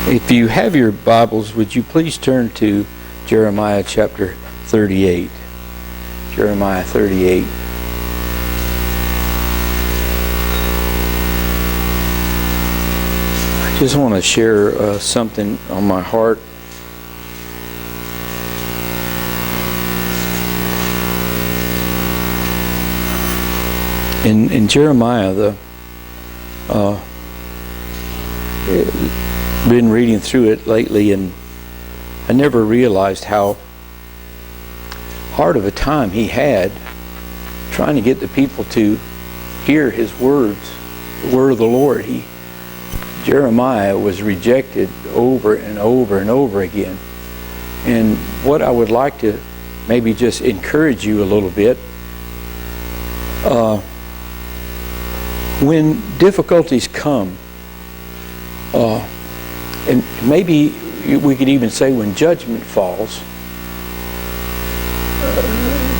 If you have your Bibles, would you please turn to Jeremiah chapter 38. Jeremiah 38. I just want to share something on my heart. In Jeremiah, been reading through it lately, and I never realized how hard of a time he had trying to get the people to hear his words, the word of the Lord. Jeremiah was rejected over and over and over again. And what I would like to maybe just encourage you a little bit, when difficulties come, and maybe we could even say when judgment falls,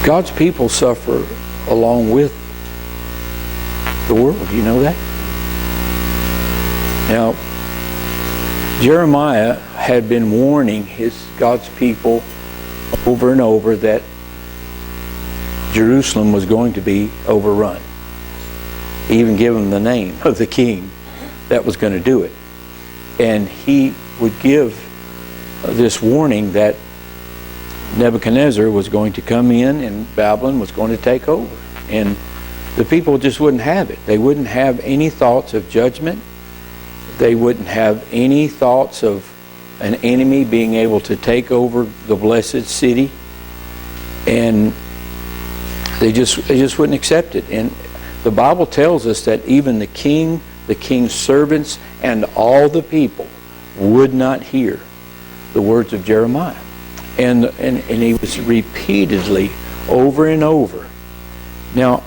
God's people suffer along with the world. You know that? Now, Jeremiah had been warning God's people over and over that Jerusalem was going to be overrun. He even gave them the name of the king that was going to do it. And he would give this warning that Nebuchadnezzar was going to come in and Babylon was going to take over. And the people just wouldn't have it. They wouldn't have any thoughts of judgment. They wouldn't have any thoughts of an enemy being able to take over the blessed city. And they just wouldn't accept it. And the Bible tells us that even the king, the king's servants, and all the people would not hear the words of Jeremiah. And he was repeatedly over and over. Now,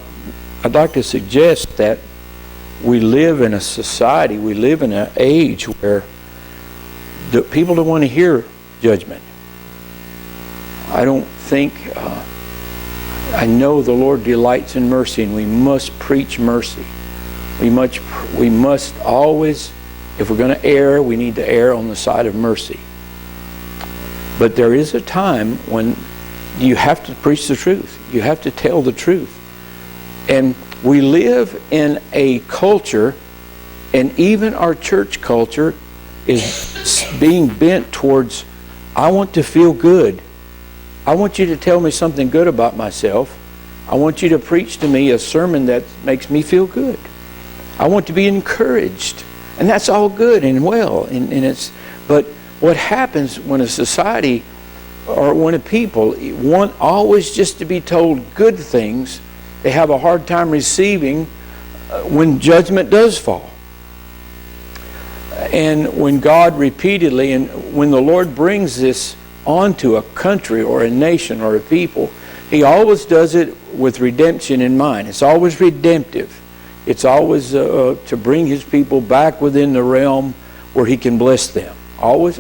I'd like to suggest that we live in a society, we live in an age where the people don't want to hear judgment. I don't think, I know the Lord delights in mercy, and we must preach mercy. We must always, if we're going to err, we need to err on the side of mercy. But there is a time when you have to preach the truth. You have to tell the truth. And we live in a culture, and even our church culture is being bent towards, I want to feel good. I want you to tell me something good about myself. I want you to preach to me a sermon that makes me feel good. I want to be encouraged. And that's all good and well. But what happens when a society or when a people want always just to be told good things, they have a hard time receiving when judgment does fall. And when God repeatedly, and when the Lord brings this onto a country or a nation or a people, He always does it with redemption in mind. It's always redemptive. It's always to bring His people back within the realm where He can bless them. Always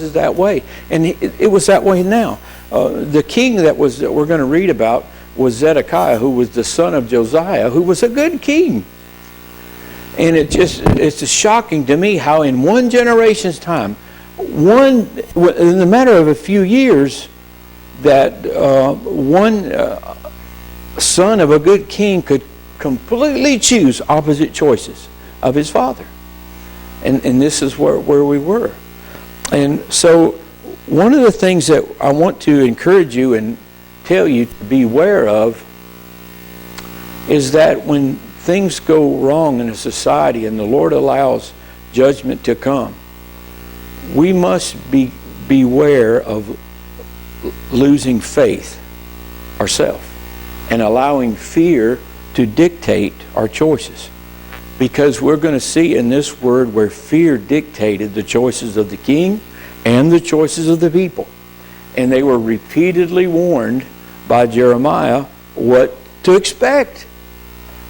is that way. And it was that way now. The king that we're going to read about was Zedekiah, who was the son of Josiah, who was a good king. And it's just shocking to me how in one generation's time, in the matter of a few years, that one son of a good king could completely choose opposite choices of his father. And this is where we were. And so one of the things that I want to encourage you and tell you to beware of is that when things go wrong in a society and the Lord allows judgment to come, we must beware of losing faith ourselves and allowing fear to dictate our choices. Because we're going to see in this word where fear dictated the choices of the king and the choices of the people. And they were repeatedly warned by Jeremiah what to expect.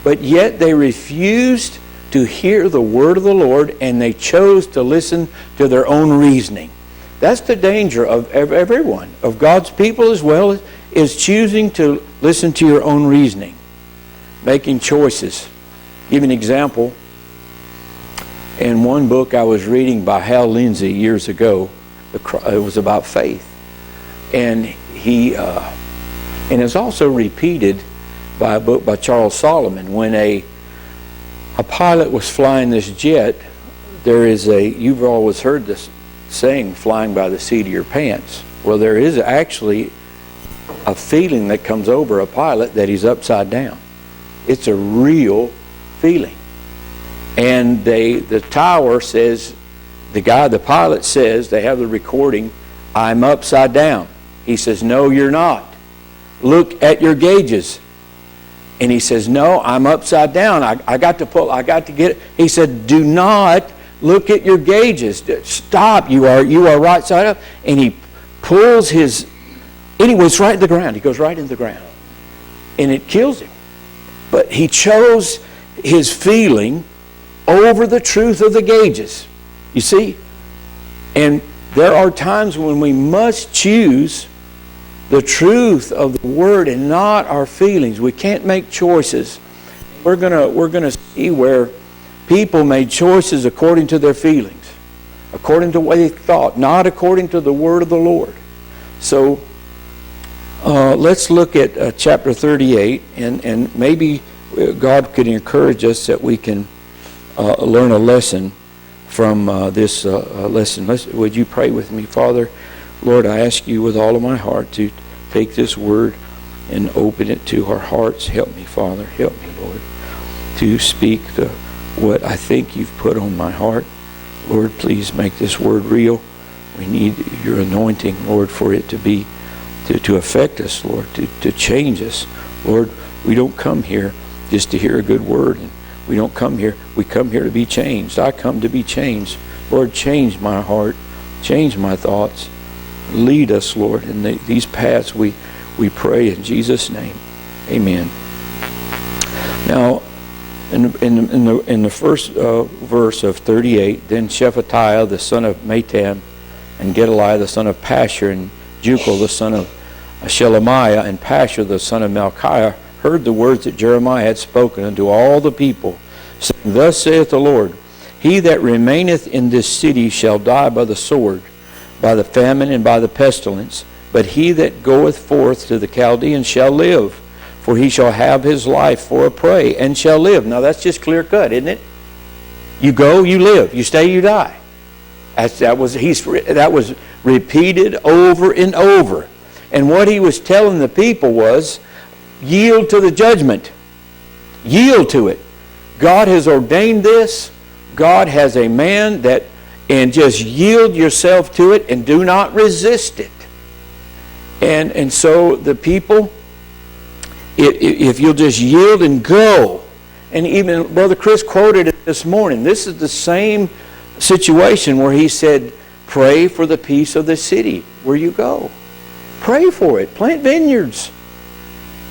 But yet they refused to hear the word of the Lord, and they chose to listen to their own reasoning. That's the danger of everyone, of God's people as well, is choosing to listen to your own reasoning, making choices. Give an example. In one book I was reading by Hal Lindsey years ago, it was about faith. And and it's also repeated by a book by Charles Solomon. When a pilot was flying this jet, you've always heard this saying, flying by the seat of your pants. Well, there is actually a feeling that comes over a pilot that he's upside down. It's a real feeling. And the tower says, the pilot says, they have the recording, I'm upside down. He says, no, you're not. Look at your gauges. And he says, no, I'm upside down. I got to get it. He said, do not look at your gauges. Stop. You are right side up. And he pulls his, anyway, it's right in the ground. He goes right in the ground. And it kills him. But he chose his feeling over the truth of the gauges. You see? And there are times when we must choose the truth of the Word and not our feelings. We can't make choices. We're gonna see where people made choices according to their feelings, according to what they thought, not according to the Word of the Lord. So let's look at chapter 38, and maybe God could encourage us that we can learn a lesson from this lesson. Would you pray with me? Father, Lord, I ask you with all of my heart to take this word and open it to our hearts. Help me, Father. Help me, Lord, to speak what I think you've put on my heart. Lord, please make this word real. We need your anointing, Lord, for it to affect us, Lord, to change us. Lord, we don't come here just to hear a good word. And we come here to be changed. I come to be changed. Lord, change my heart. Change my thoughts. Lead us, Lord, in these paths we pray in Jesus' name. Amen. Now, in the first verse of 38, then Shephatiah the son of Matam, and Gedaliah the son of Pashur, and Jucal the son of Shelemiah, and Pashur the son of Malchiah heard the words that Jeremiah had spoken unto all the people, saying, Thus saith the Lord, He that remaineth in this city shall die by the sword, by the famine, and by the pestilence. But he that goeth forth to the Chaldeans shall live, for he shall have his life for a prey, and shall live. Now that's just clear cut, isn't it? You go, you live. You stay, you die. That was repeated over and over. And what he was telling the people was, yield to the judgment. Yield to it. God has ordained this. God has a man that, and just yield yourself to it and do not resist it. And so the people, if you'll just yield and go, and even Brother Chris quoted it this morning, this is the same situation where he said, pray for the peace of the city where you go. Pray for it. Plant vineyards.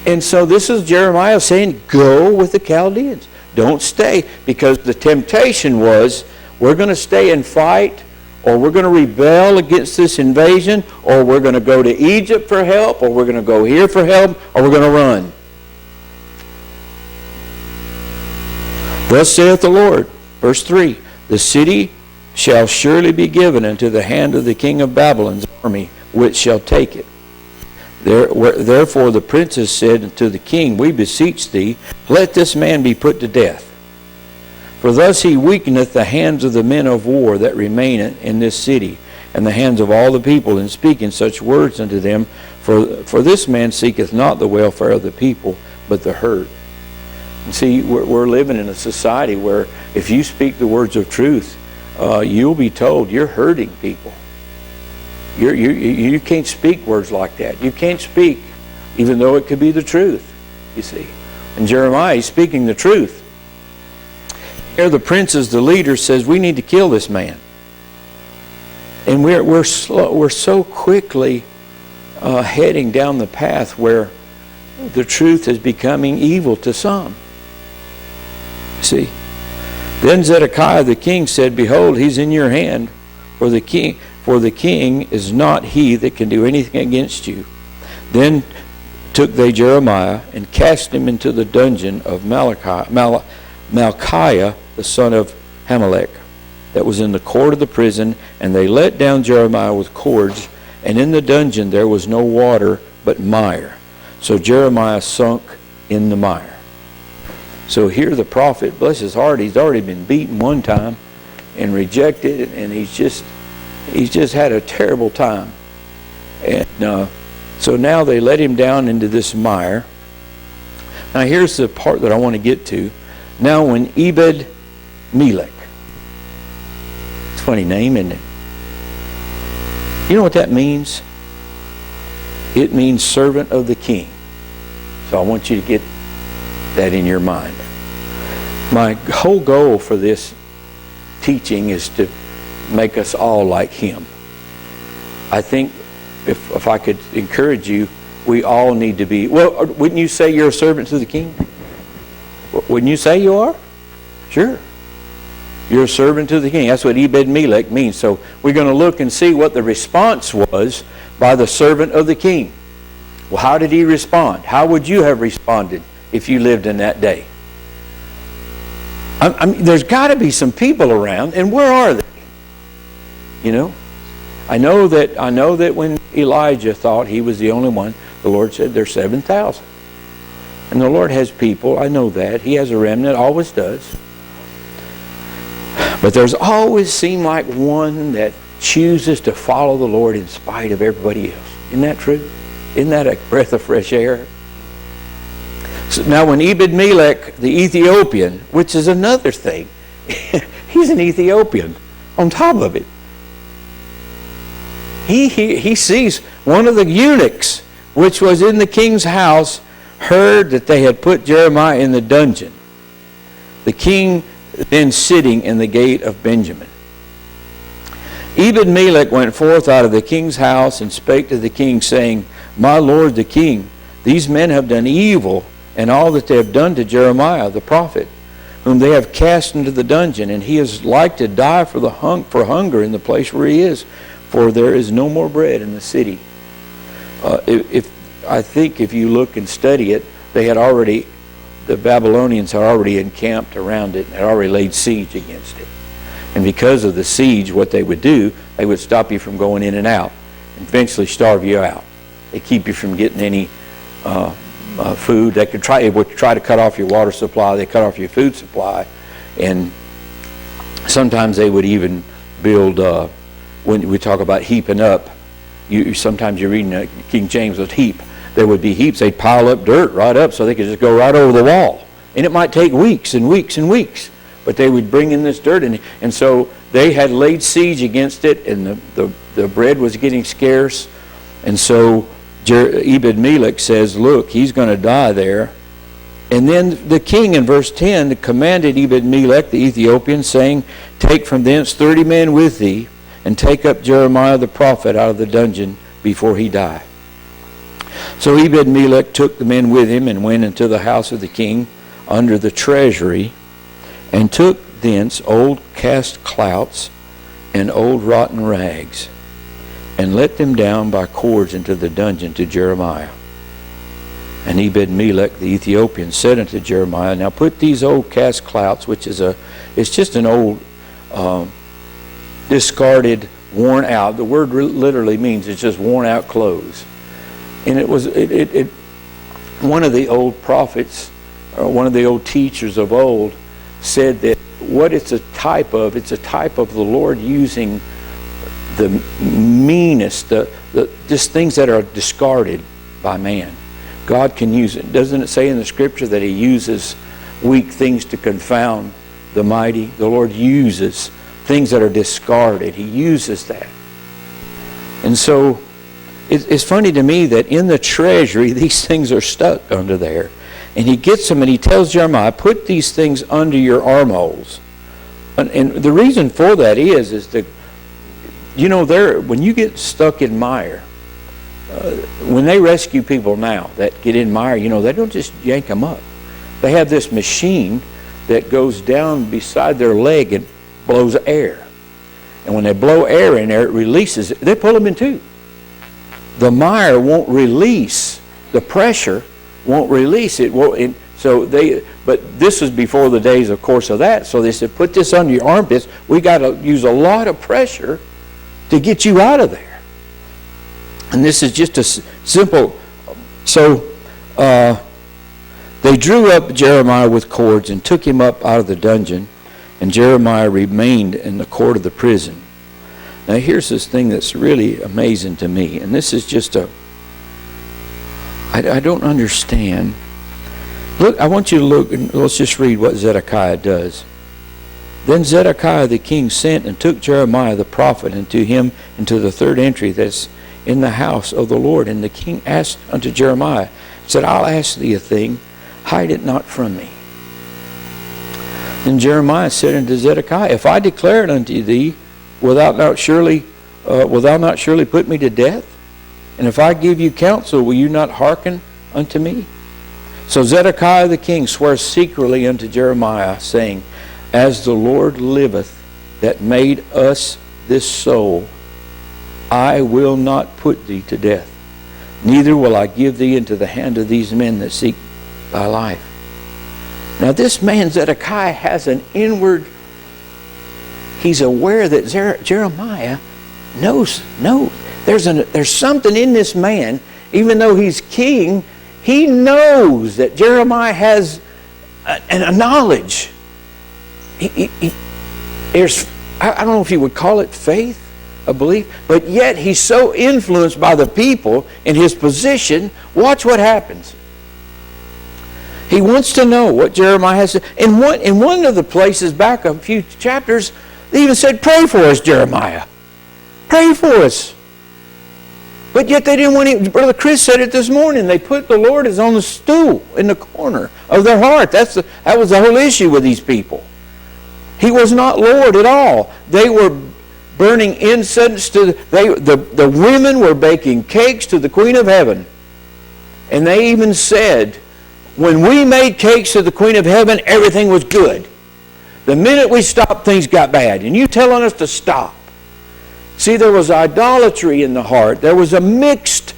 And so this is Jeremiah saying, go with the Chaldeans. Don't stay, because the temptation was, we're going to stay and fight, or we're going to rebel against this invasion, or we're going to go to Egypt for help, or we're going to go here for help, or we're going to run. Thus saith the Lord, verse 3, the city shall surely be given into the hand of the king of Babylon's army, which shall take it. Therefore the princes said to the king, we beseech thee, let this man be put to death. For thus he weakeneth the hands of the men of war that remain in this city, and the hands of all the people, in speaking such words unto them. For this man seeketh not the welfare of the people, but the hurt. And see, we're living in a society where if you speak the words of truth, you'll be told you're hurting people. You can't speak words like that. You can't speak, even though it could be the truth, you see. And Jeremiah, he's speaking the truth. Here the princes, the leader, says, we need to kill this man. And we're so quickly heading down the path where the truth is becoming evil to some. See? Then Zedekiah the king said, behold, he's in your hand, for the king is not he that can do anything against you. Then took they Jeremiah and cast him into the dungeon of Malchiah the son of Hamelech, that was in the court of the prison, and they let down Jeremiah with cords, and in the dungeon there was no water but mire. So Jeremiah sunk in the mire. So here the prophet, bless his heart, he's already been beaten one time and rejected, and he's just had a terrible time. And so now they let him down into this mire. Now here's the part that I want to get to. Now when Ebed-Melech, it's a funny name, isn't it? You know what that means? It means servant of the king. So I want you to get that in your mind. My whole goal for this teaching is to make us all like him. I think if I could encourage you, we all need to be. Well, wouldn't you say you're a servant to the king? Wouldn't you say you are? Sure. You're a servant to the king. That's what Ebed-Melech means. So we're going to look and see what the response was by the servant of the king. Well, how did he respond? How would you have responded if you lived in that day? I mean, there's got to be some people around, and where are they? You know? I know that when Elijah thought he was the only one, the Lord said there's 7,000. And the Lord has people, I know that. He has a remnant, always does. But there's always seemed like one that chooses to follow the Lord in spite of everybody else. Isn't that true? Isn't that a breath of fresh air? So now when Ebed-Melech, the Ethiopian, which is another thing, he's an Ethiopian on top of it. He sees one of the eunuchs, which was in the king's house, heard that they had put Jeremiah in the dungeon. The king then sitting in the gate of Benjamin. Ebed-Melech went forth out of the king's house and spake to the king, saying, My lord the king, these men have done evil, and all that they have done to Jeremiah the prophet, whom they have cast into the dungeon, and he is like to die for hunger in the place where he is, for there is no more bread in the city. I think if you look and study it, the Babylonians had already encamped around it and had already laid siege against it. And because of the siege, what they would do, they would stop you from going in and out, and eventually starve you out. They keep you from getting any food. They would try to cut off your water supply. They cut off your food supply, and sometimes they would even build. When we talk about heaping up, sometimes you're reading King James with heap. There would be heaps. They'd pile up dirt right up so they could just go right over the wall, and it might take weeks and weeks and weeks. But they would bring in this dirt, and so they had laid siege against it, and the bread was getting scarce, and so Ebed-Melech says, look, he's going to die there. And then the king in verse 10 commanded Ebed-Melech the Ethiopian, saying, Take from thence 30 men with thee, and take up Jeremiah the prophet out of the dungeon before he die. So Ebed-Melech took the men with him and went into the house of the king under the treasury, and took thence old cast clouts and old rotten rags, and let them down by cords into the dungeon to Jeremiah. And Ebed-Melech the Ethiopian said unto Jeremiah, Now put these old cast clouts, which is it's just an old discarded, worn out. The word literally means it's just worn out clothes. And it was one of the old prophets, or one of the old teachers of old, said that what it's a type of the Lord using the meanest, just things that are discarded by man. God can use it. Doesn't it say in the scripture that he uses weak things to confound the mighty? The Lord uses things that are discarded. He uses that. And so it's funny to me that in the treasury these things are stuck under there. And he gets them and he tells Jeremiah, put these things under your armholes. And the reason for that is that, when you get stuck in mire, when they rescue people now that get in mire, they don't just yank them up. They have this machine that goes down beside their leg and blows air. And when they blow air in there, it releases it. They pull them in two. The mire won't release, the pressure won't release it. But this was before the days, of course, of that. So they said, put this under your armpits. We got to use a lot of pressure to get you out of there. And this is just a simple. So they drew up Jeremiah with cords and took him up out of the dungeon. And Jeremiah remained in the court of the prison. Now here's this thing that's really amazing to me. And this is just I don't understand. Look, I want you to look, and let's just read what Zedekiah does. Then Zedekiah the king sent and took Jeremiah the prophet unto him into the third entry that's in the house of the Lord. And the king asked unto Jeremiah, said, I'll ask thee a thing, hide it not from me. And Jeremiah said unto Zedekiah, if I declare it unto thee, wilt thou not surely put me to death? And if I give you counsel, will you not hearken unto me? So Zedekiah the king swore secretly unto Jeremiah, saying, as the Lord liveth, that made us this soul, I will not put thee to death, neither will I give thee into the hand of these men that seek thy life. Now this man Zedekiah has an inward, he's aware that Jeremiah knows. There's something in this man, even though he's king, he knows that Jeremiah has a knowledge. There's, I don't know if you would call it faith, a belief, but yet he's so influenced by the people in his position. Watch what happens. He wants to know what Jeremiah has to. In one of the places back a few chapters, they even said, pray for us, Jeremiah. Pray for us. But yet they didn't want him. Brother Chris said it this morning. They put the Lord as on the stool in the corner of their heart. That was the whole issue with these people. He was not Lord at all. They were burning incense to the women were baking cakes to the Queen of Heaven. And they even said, when we made cakes to the Queen of Heaven, everything was good. The minute we stopped, things got bad. And you telling us to stop. See, there was idolatry in the heart. There was a mixed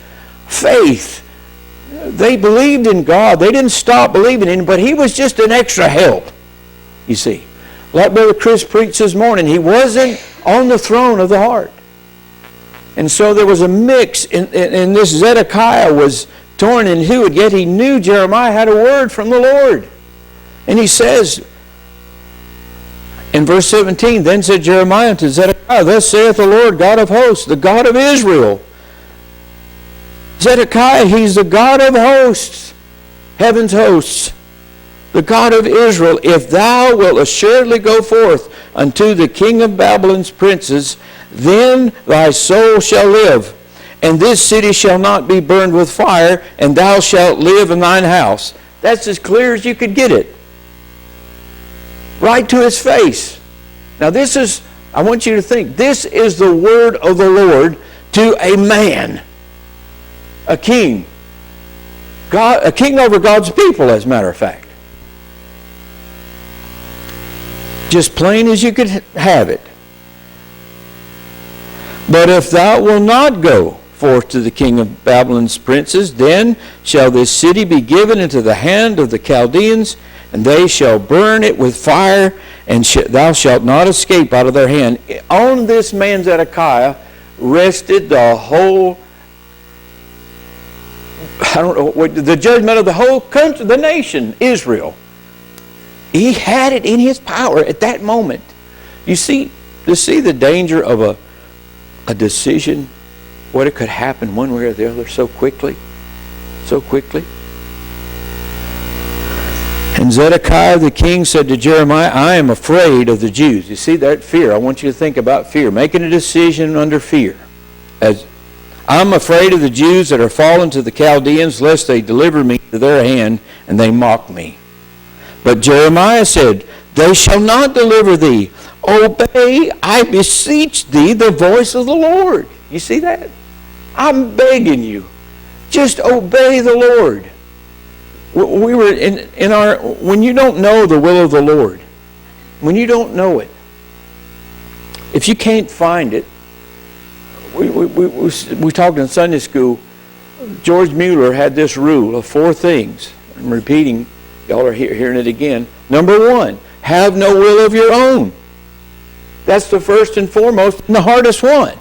faith. They believed in God. They didn't stop believing in Him, but He was just an extra help, you see. Like Brother Chris preached this morning, He wasn't on the throne of the heart. And so there was a mix, and this Zedekiah was torn in two, and yet he knew Jeremiah had a word from the Lord. And he says, in verse 17, then said Jeremiah unto Zedekiah, thus saith the Lord God of hosts, the God of Israel. Zedekiah, He's the God of hosts, heaven's hosts, the God of Israel. If thou wilt assuredly go forth unto the king of Babylon's princes, then thy soul shall live, and this city shall not be burned with fire, and thou shalt live in thine house. That's as clear as you could get it. Right to his face. Now this is, I want you to think, this is the word of the Lord to a man. A king. God, a king over God's people, as a matter of fact. Just plain as you could have it. But if thou wilt not go forth to the king of Babylon's princes, then shall this city be given into the hand of the Chaldeans, and they shall burn it with fire, and thou shalt not escape out of their hand. On this man Zedekiah rested the whole, the judgment of the whole country, the nation, Israel. He had it in his power at that moment. You see, to see the danger of a decision, what it could happen one way or the other so quickly. So quickly. And Zedekiah the king said to Jeremiah, I am afraid of the Jews. You see that fear. I want you to think about fear. Making a decision under fear. As I'm afraid of the Jews that are fallen to the Chaldeans, lest they deliver me to their hand, and they mock me. But Jeremiah said, they shall not deliver thee. Obey, I beseech thee, the voice of the Lord. You see that? I'm begging you. Just obey the Lord. We were in our, when you don't know the will of the Lord, when you don't know it, if you can't find it, we talked in Sunday school, George Mueller had this rule of 4 things. I'm repeating Y'all are hearing it again. Number one, have no will of your own. That's the first and foremost and the hardest one.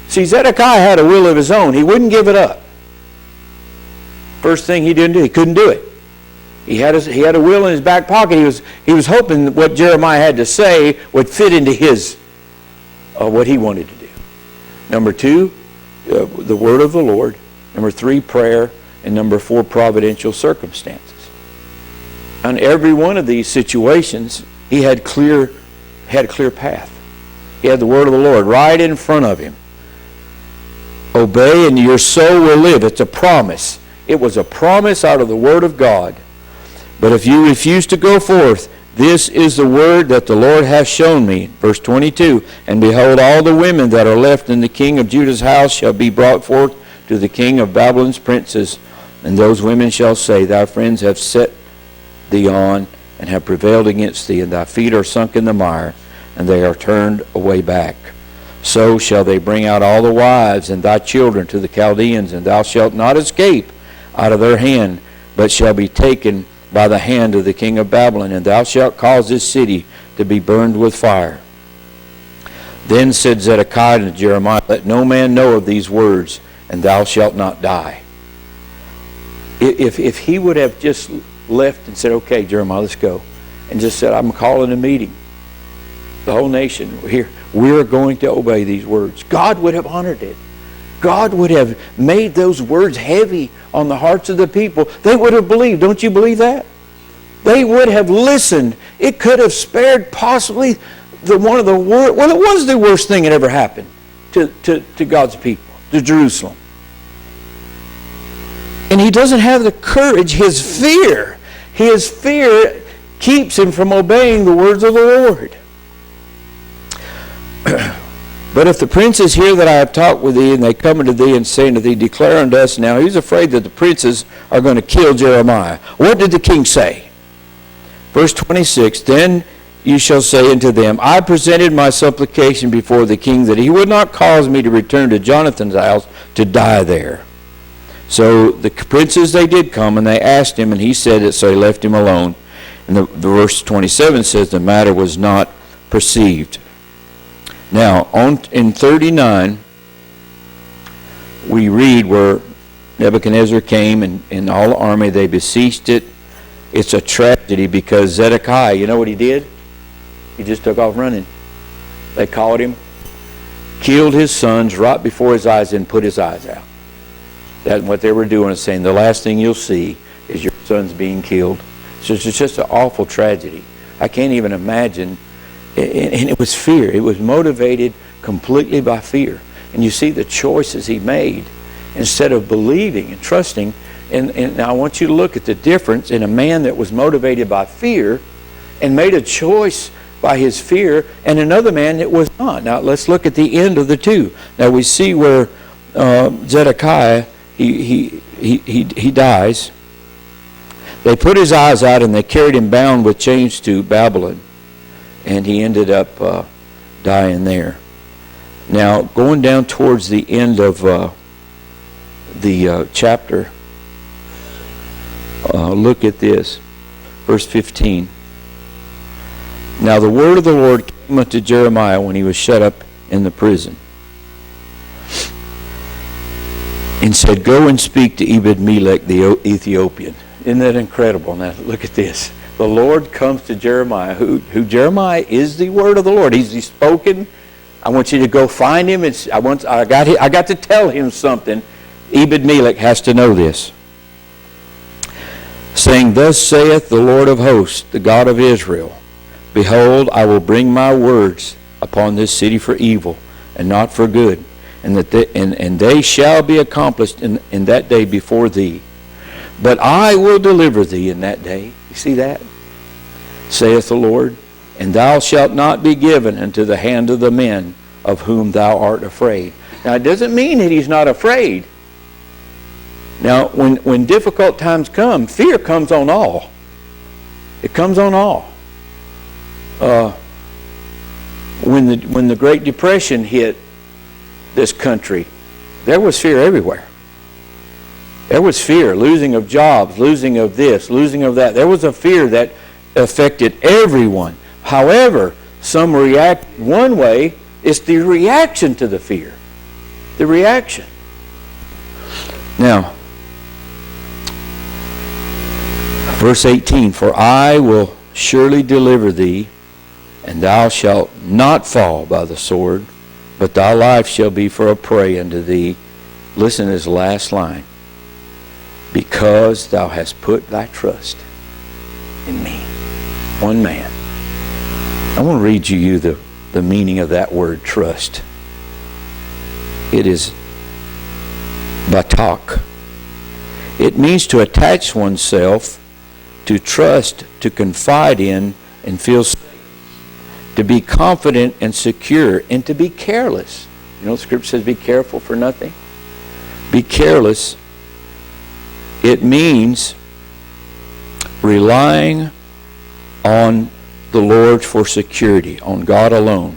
See, Zedekiah had a will of his own. He wouldn't give it up. First thing he didn't do, he couldn't do it. He had a will in his back pocket. He was hoping what Jeremiah had to say would fit into his what he wanted to do. Number two, the word of the Lord. Number three, prayer. And number four, providential circumstances. On every one of these situations, he had a clear path. He had the word of the Lord right in front of him. Obey and your soul will live. It's a promise. It was a promise out of the word of God. But if you refuse to go forth, this is the word that the Lord hath shown me. Verse 22, and behold, all the women that are left in the king of Judah's house shall be brought forth to the king of Babylon's princes. And those women shall say, thy friends have set thee on, and have prevailed against thee, and thy feet are sunk in the mire, and they are turned away back. So shall they bring out all the wives and thy children to the Chaldeans, and thou shalt not escape out of their hand, but shall be taken by the hand of the king of Babylon, and thou shalt cause this city to be burned with fire. Then said Zedekiah to Jeremiah, let no man know of these words, and thou shalt not die. If he would have just left and said, okay, Jeremiah, let's go, and just said, I'm calling a meeting, the whole nation, here, we're going to obey these words, God would have honored it. God would have made those words heavy on the hearts of the people. They would have believed. Don't you believe that? They would have listened. It could have spared possibly one of the worst, well, it was the worst thing that ever happened to God's people, to Jerusalem. And he doesn't have the courage. His fear keeps him from obeying the words of the Lord. But if the princes hear that I have talked with thee, and they come unto thee and say unto thee, declare unto us now. He's afraid that the princes are going to kill Jeremiah. What did the king say? Verse 26, then you shall say unto them, I presented my supplication before the king that he would not cause me to return to Jonathan's house to die there. So the princes, they did come, and they asked him, and he said it, so he left him alone. And the verse 27 says the matter was not perceived. Now, in 39, we read where Nebuchadnezzar came and all the army, they besieged it. It's a tragedy because Zedekiah, you know what he did? He just took off running. They caught him, killed his sons right before his eyes, and put his eyes out. That's what they were doing, is saying the last thing you'll see is your sons being killed. So it's just an awful tragedy. I can't even imagine. And it was fear. It was motivated completely by fear. And you see the choices he made instead of believing and trusting. And I want you to look at the difference in a man that was motivated by fear and made a choice by his fear, and another man that was not. Now let's look at the end of the two. Now we see where Zedekiah, he dies. They put his eyes out and they carried him bound with chains to Babylon. And he ended up dying there. Now, going down towards the end of the chapter, look at this. Verse 15. Now the word of the Lord came unto Jeremiah when he was shut up in the prison, and said, go and speak to Ebed-Melech the Ethiopian. Isn't that incredible? Now, look at this. The Lord comes to Jeremiah, who Jeremiah is the word of the Lord. He's spoken. I want you to go find him. I got to tell him something. Ebed-Melech has to know this. Saying, thus saith the Lord of hosts, the God of Israel, behold, I will bring my words upon this city for evil and not for good, and they shall be accomplished in that day before thee. But I will deliver thee in that day. You see that? Saith the Lord, and thou shalt not be given into the hand of the men of whom thou art afraid. Now, it doesn't mean that he's not afraid. Now, when difficult times come, fear comes on all. It comes on all. When the Great Depression hit this country, there was fear everywhere. There was fear, losing of jobs, losing of this, losing of that. There was a fear that affected everyone. However, some react one way. It's the reaction to the fear. The reaction. Now, verse 18, for I will surely deliver thee, and thou shalt not fall by the sword, but thy life shall be for a prey unto thee. Listen to his last line. Because thou hast put thy trust in me. One man. I want to read you the meaning of that word, trust. It is batak. It means to attach oneself, to trust, to confide in, and feel safe. To be confident and secure, and to be careless. You know, Scripture says be careful for nothing. Be careless. It means relying on the Lord for security, on God alone.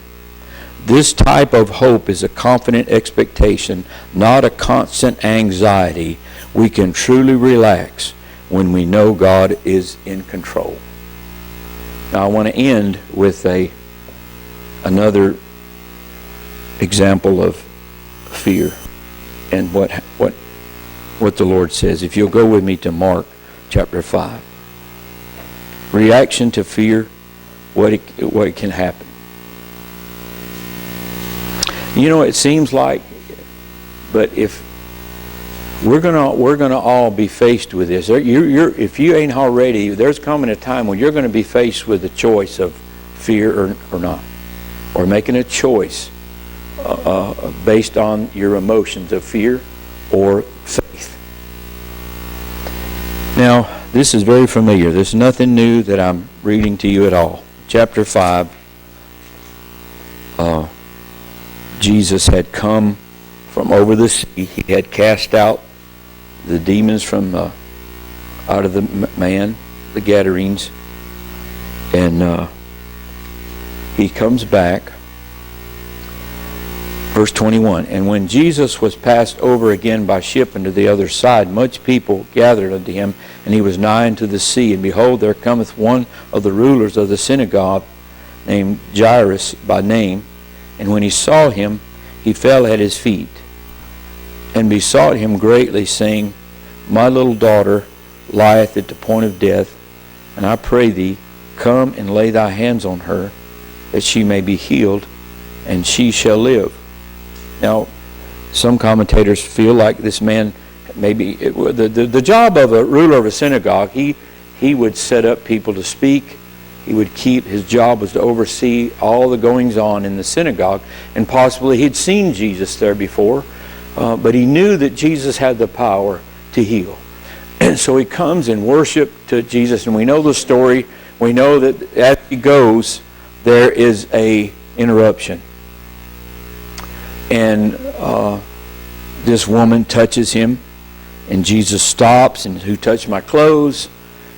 This type of hope is a confident expectation, not a constant anxiety. We can truly relax when we know God is in control. Now I want to end with another example of fear and what the Lord says. If you'll go with me to Mark chapter 5. Reaction to fear, what it can happen. You know, it seems like, but if we're gonna all be faced with this. If you ain't already, there's coming a time when you're going to be faced with the choice of fear or not, or making a choice based on your emotions of fear or faith. Now, this is very familiar. This is nothing new that I'm reading to you at all. Chapter 5, Jesus had come from over the sea. He had cast out the demons from out of the man, the Gadarenes, and he comes back. Verse 21, and when Jesus was passed over again by ship unto the other side, much people gathered unto him, and he was nigh unto the sea. And behold, there cometh one of the rulers of the synagogue, named Jairus by name. And when he saw him, he fell at his feet, and besought him greatly, saying, my little daughter lieth at the point of death, and I pray thee, come and lay thy hands on her, that she may be healed, and she shall live. Now, some commentators feel like this man, maybe the job of a ruler of a synagogue, he would set up people to speak. He would his job was to oversee all the goings on in the synagogue, and possibly he'd seen Jesus there before, but he knew that Jesus had the power to heal. And so he comes and worship to Jesus, and we know the story. We know that as he goes, there is a interruption. And this woman touches him, and Jesus stops, and who touched my clothes?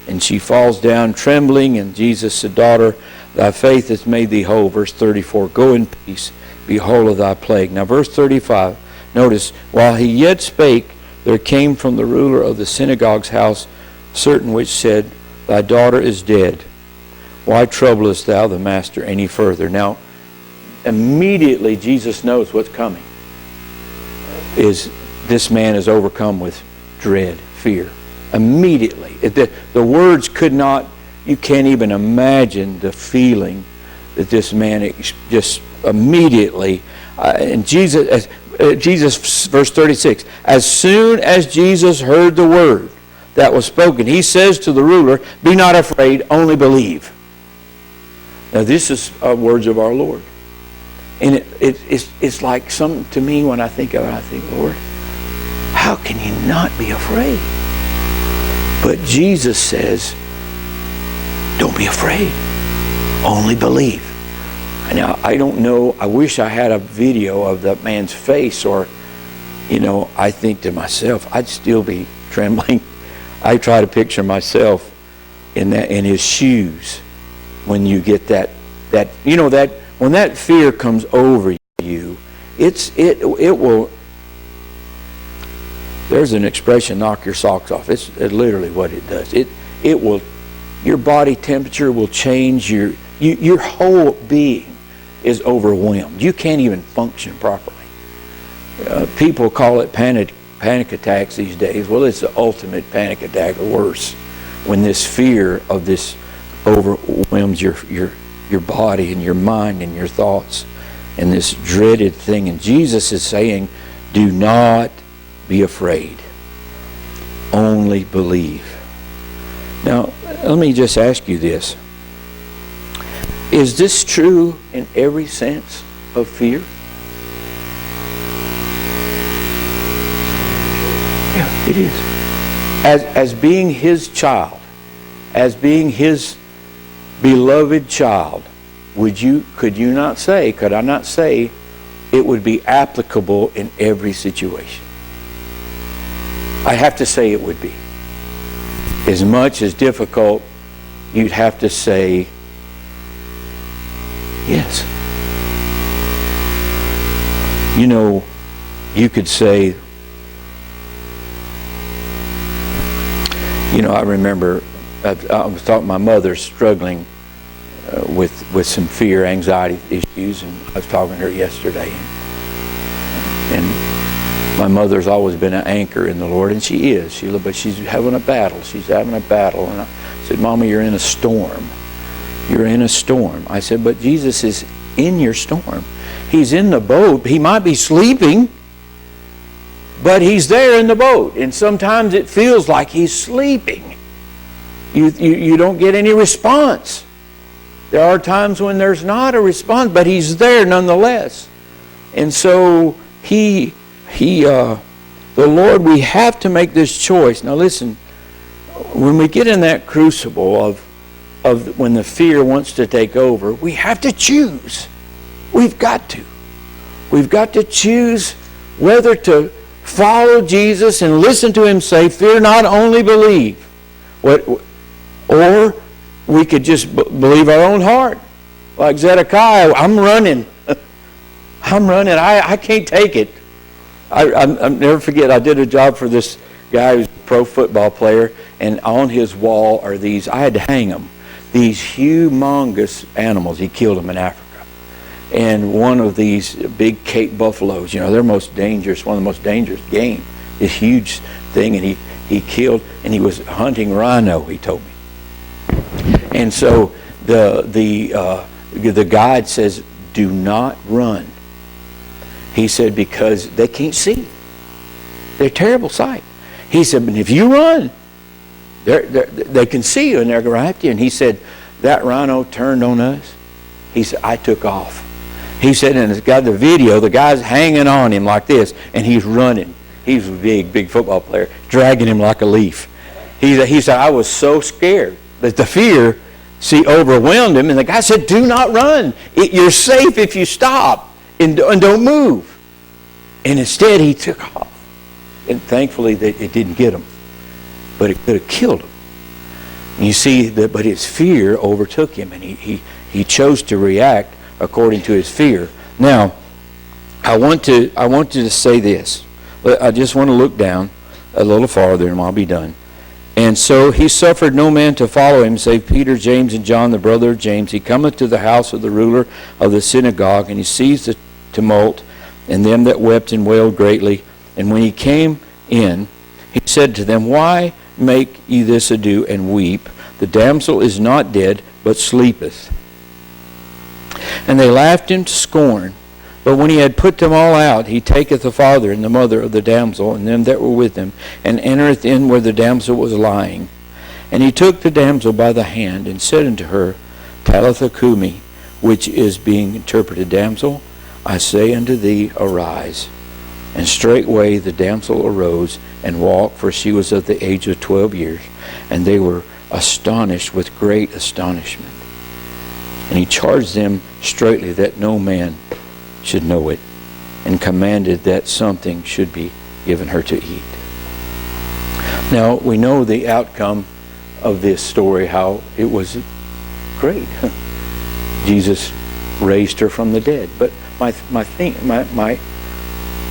And she falls down trembling, and Jesus said, daughter, thy faith hath made thee whole. Verse 34, go in peace, be whole of thy plague. Now verse 35, notice, while he yet spake, there came from the ruler of the synagogue's house certain which said, thy daughter is dead. Why troublest thou the master any further? Now, immediately Jesus knows what's coming. This man is overcome with dread, fear. Immediately. The words could not, you can't even imagine the feeling that this man just immediately, and Jesus, verse 36, as soon as Jesus heard the word that was spoken, he says to the ruler, be not afraid, only believe. Now this is words of our Lord. And it's like something to me when I think of it, I think, Lord, how can you not be afraid? But Jesus says, don't be afraid, only believe. Now, I don't know, I wish I had a video of that man's face, or, I think to myself, I'd still be trembling. I try to picture myself in his shoes when you get that when that fear comes over you, it There's an expression, knock your socks off. It's literally what it does. It will, your body temperature will change. Your whole being is overwhelmed. You can't even function properly. People call it panic attacks these days. Well, it's the ultimate panic attack, or worse, when this fear of this overwhelms your body and your mind and your thoughts, and this dreaded thing. And Jesus is saying, do not be afraid. Only believe. Now, let me just ask you this. Is this true in every sense of fear? Yeah, it is. As being His child, as being His beloved child, could I not say it would be applicable in every situation? I have to say it would be. As much as difficult, you'd have to say yes. You know, you could say, I remember I was talking, my mother's struggling with some fear, anxiety issues, and I was talking to her yesterday. And my mother's always been an anchor in the Lord, and she is, Sheila, but she's having a battle. And I said, Mama, you're in a storm. You're in a storm. I said, but Jesus is in your storm. He's in the boat. He might be sleeping, but He's there in the boat. And sometimes it feels like He's sleeping. You don't get any response. There are times when there's not a response, but He's there nonetheless. And so the Lord, we have to make this choice. Now listen, when we get in that crucible of when the fear wants to take over, we have to choose. We've got to. We've got to choose whether to follow Jesus and listen to Him say, fear not, only believe. Or we could just believe our own heart. Like Zedekiah, I'm running. I can't take it. I'll never forget, I did a job for this guy who's a pro football player, and on his wall are these, I had to hang them, these humongous animals. He killed them in Africa. And one of these big Cape buffaloes, they're most dangerous, one of the most dangerous game, this huge thing, and he killed, and he was hunting rhino, he told me. And so the guide says, do not run. He said, because they can't see. They're a terrible sight. He said, but if you run, they can see you and they're going after you. And he said, that rhino turned on us. He said, I took off. He said, and it's got the video, the guy's hanging on him like this, and he's running. He's a big football player, dragging him like a leaf. He said, I was so scared that the fear, overwhelmed him. And the guy said, do not run. You're safe if you stop and don't move. And instead, he took off. And thankfully, it didn't get him. But it could have killed him. And you see, but his fear overtook him, and he chose to react according to his fear. Now, I want to say this. I just want to look down a little farther, and I'll be done. And so he suffered no man to follow him, save Peter, James, and John, the brother of James. He cometh to the house of the ruler of the synagogue, and he sees the tumult, and them that wept and wailed greatly. And when he came in, he said to them, why make ye this ado and weep? The damsel is not dead, but sleepeth. And they laughed him to scorn. But when he had put them all out, he taketh the father and the mother of the damsel, and them that were with him, and entereth in where the damsel was lying. And he took the damsel by the hand, and said unto her, Talitha cumi, which is being interpreted, Damsel, I say unto thee, arise. And straightway the damsel arose, and walked, for she was of the age of 12 years. And they were astonished with great astonishment. And he charged them straitly that no man should know it, and commanded that something should be given her to eat. Now, we know the outcome of this story, how it was great. Jesus raised her from the dead. But my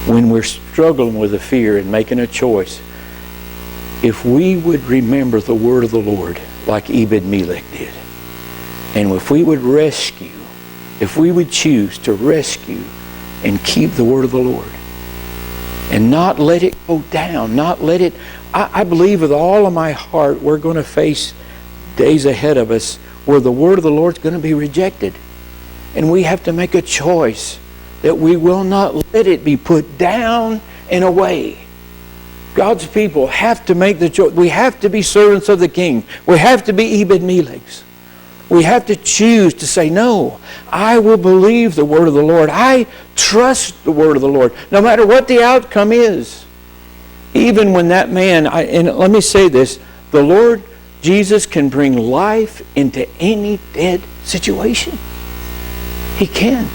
when we're struggling with a fear and making a choice, if we would remember the word of the Lord like Ebed-Melech did, and if we would choose to rescue and keep the word of the Lord, and not let it go down, not let it... I believe with all of my heart we're going to face days ahead of us where the word of the Lord is going to be rejected. And we have to make a choice that we will not let it be put down and away. God's people have to make the choice. We have to be servants of the King. We have to be Ebed-Melechs. We have to choose to say, no, I will believe the word of the Lord. I trust the word of the Lord, no matter what the outcome is. Even when that man, and let me say this, the Lord Jesus can bring life into any dead situation. He can.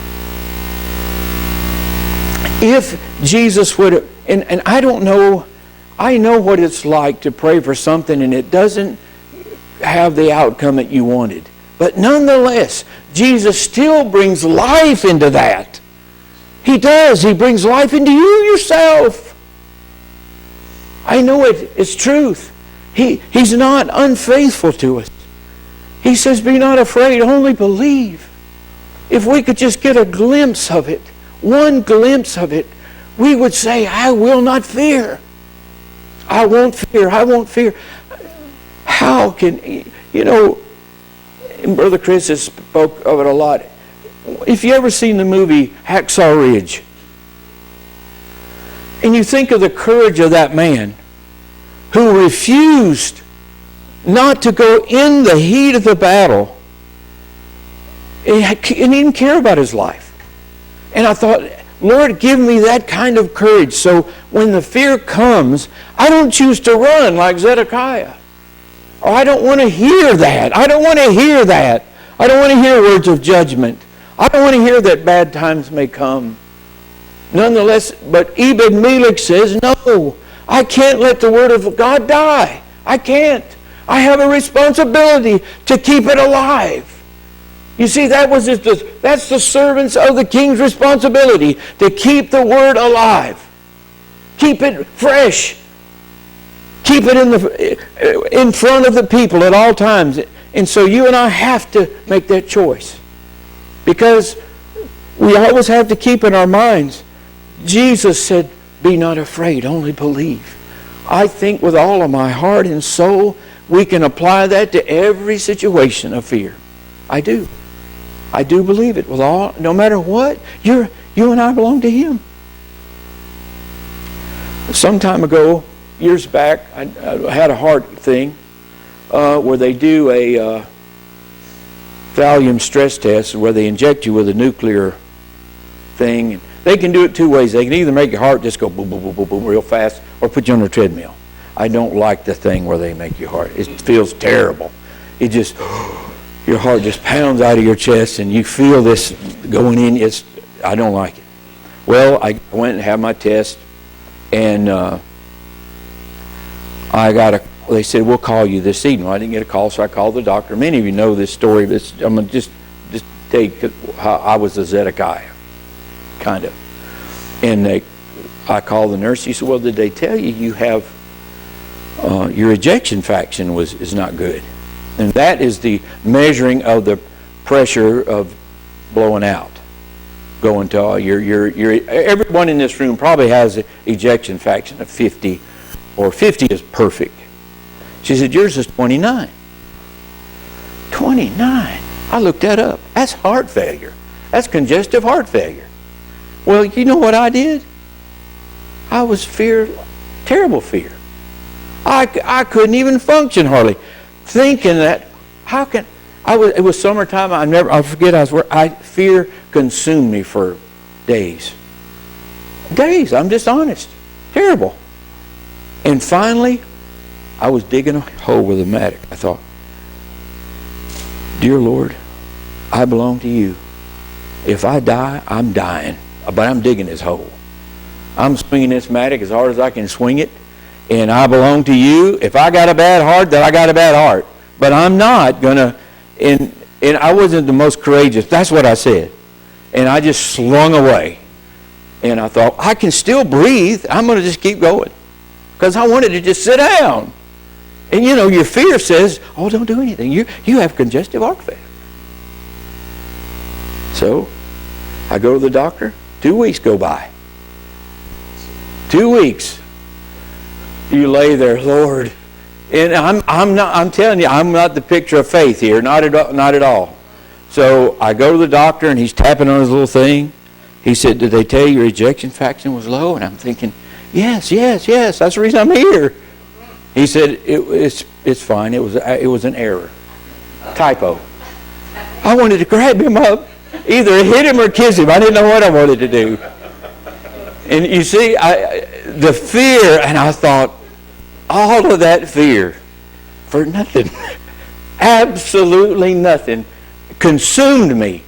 If Jesus would, and I don't know, I know what it's like to pray for something and it doesn't have the outcome that you wanted. But nonetheless, Jesus still brings life into that. He does. He brings life into you yourself. I know it. It's truth. He's not unfaithful to us. He says, be not afraid, only believe. If we could just get a glimpse of it, one glimpse of it, we would say, I will not fear. I won't fear. I won't fear. How can, and Brother Chris has spoke of it a lot. If you ever seen the movie Hacksaw Ridge, and you think of the courage of that man who refused not to go in the heat of the battle, and he didn't care about his life. And I thought, Lord, give me that kind of courage so when the fear comes, I don't choose to run like Zedekiah. Or I don't want to hear that. I don't want to hear that. I don't want to hear words of judgment. I don't want to hear that bad times may come. Nonetheless, but Ebed-Melech says, no, I can't let the word of God die. I can't. I have a responsibility to keep it alive. You see, that's the servants of the King's responsibility, to keep the word alive. Keep it fresh. Keep it in front of the people at all times. And so you and I have to make that choice. Because we always have to keep in our minds, Jesus said, be not afraid, only believe. I think with all of my heart and soul, we can apply that to every situation of fear. I do. I do believe it with all, no matter what, you and I belong to Him. Some time ago, years back, I had a heart thing where they do a thallium stress test where they inject you with a nuclear thing. They can do it two ways. They can either make your heart just go boom, boom, boom, boom, boom real fast, or put you on a treadmill. I don't like the thing where they make your heart. It feels terrible. It just, your heart just pounds out of your chest and you feel this going in. I don't like it. Well, I went and had my test, and they said, we'll call you this evening. Well, I didn't get a call, so I called the doctor. Many of you know this story, but I'm going to just take how I was a Zedekiah, kind of. And I called the nurse. She said, well, did they tell you have your ejection fraction is not good? And that is the measuring of the pressure of blowing out. Going to everyone in this room probably has an ejection fraction of 50, or 50 is perfect. She said, yours is 29. 29? I looked that up. That's heart failure. That's congestive heart failure. Well, you know what I did? I was terrible fear. I couldn't even function hardly. Thinking that, it was summertime, fear consumed me for days. Days, I'm just honest. Terrible. And finally, I was digging a hole with a mattock. I thought, dear Lord, I belong to you. If I die, I'm dying. But I'm digging this hole. I'm swinging this mattock as hard as I can swing it. And I belong to you. If I got a bad heart, then I got a bad heart. But I'm not going to, and I wasn't the most courageous. That's what I said. And I just slung away. And I thought, I can still breathe. I'm going to just keep going. Because I wanted to just sit down. And you know, your fear says, oh, don't do anything. You have congestive heart failure. So, I go to the doctor. 2 weeks go by. 2 weeks. You lay there, Lord. And I'm telling you, I'm not the picture of faith here. Not at all. So, I go to the doctor, and he's tapping on his little thing. He said, did they tell you your ejection fraction was low? And I'm thinking, yes. That's the reason I'm here. He said, it's fine. It was an error. Typo. I wanted to grab him up. Either hit him or kiss him. I didn't know what I wanted to do. And you see, the fear, and I thought, all of that fear for nothing. Absolutely nothing. Consumed me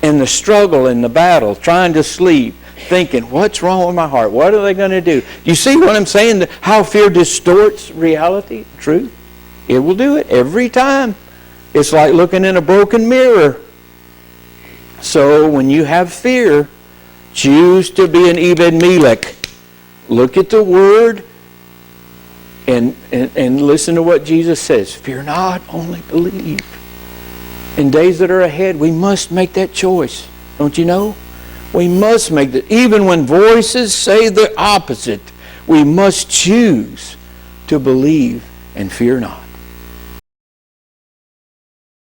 in the struggle, in the battle, trying to sleep, thinking, what's wrong with my heart? What are they going to do? You see what I'm saying? How fear distorts reality, truth? It will do it every time. It's like looking in a broken mirror. So when you have fear, choose to be an Ebed Melech. Look at the Word and listen to what Jesus says. Fear not, only believe. In days that are ahead, we must make that choice. Don't you know? We must make that. Even when voices say the opposite, we must choose to believe and fear not.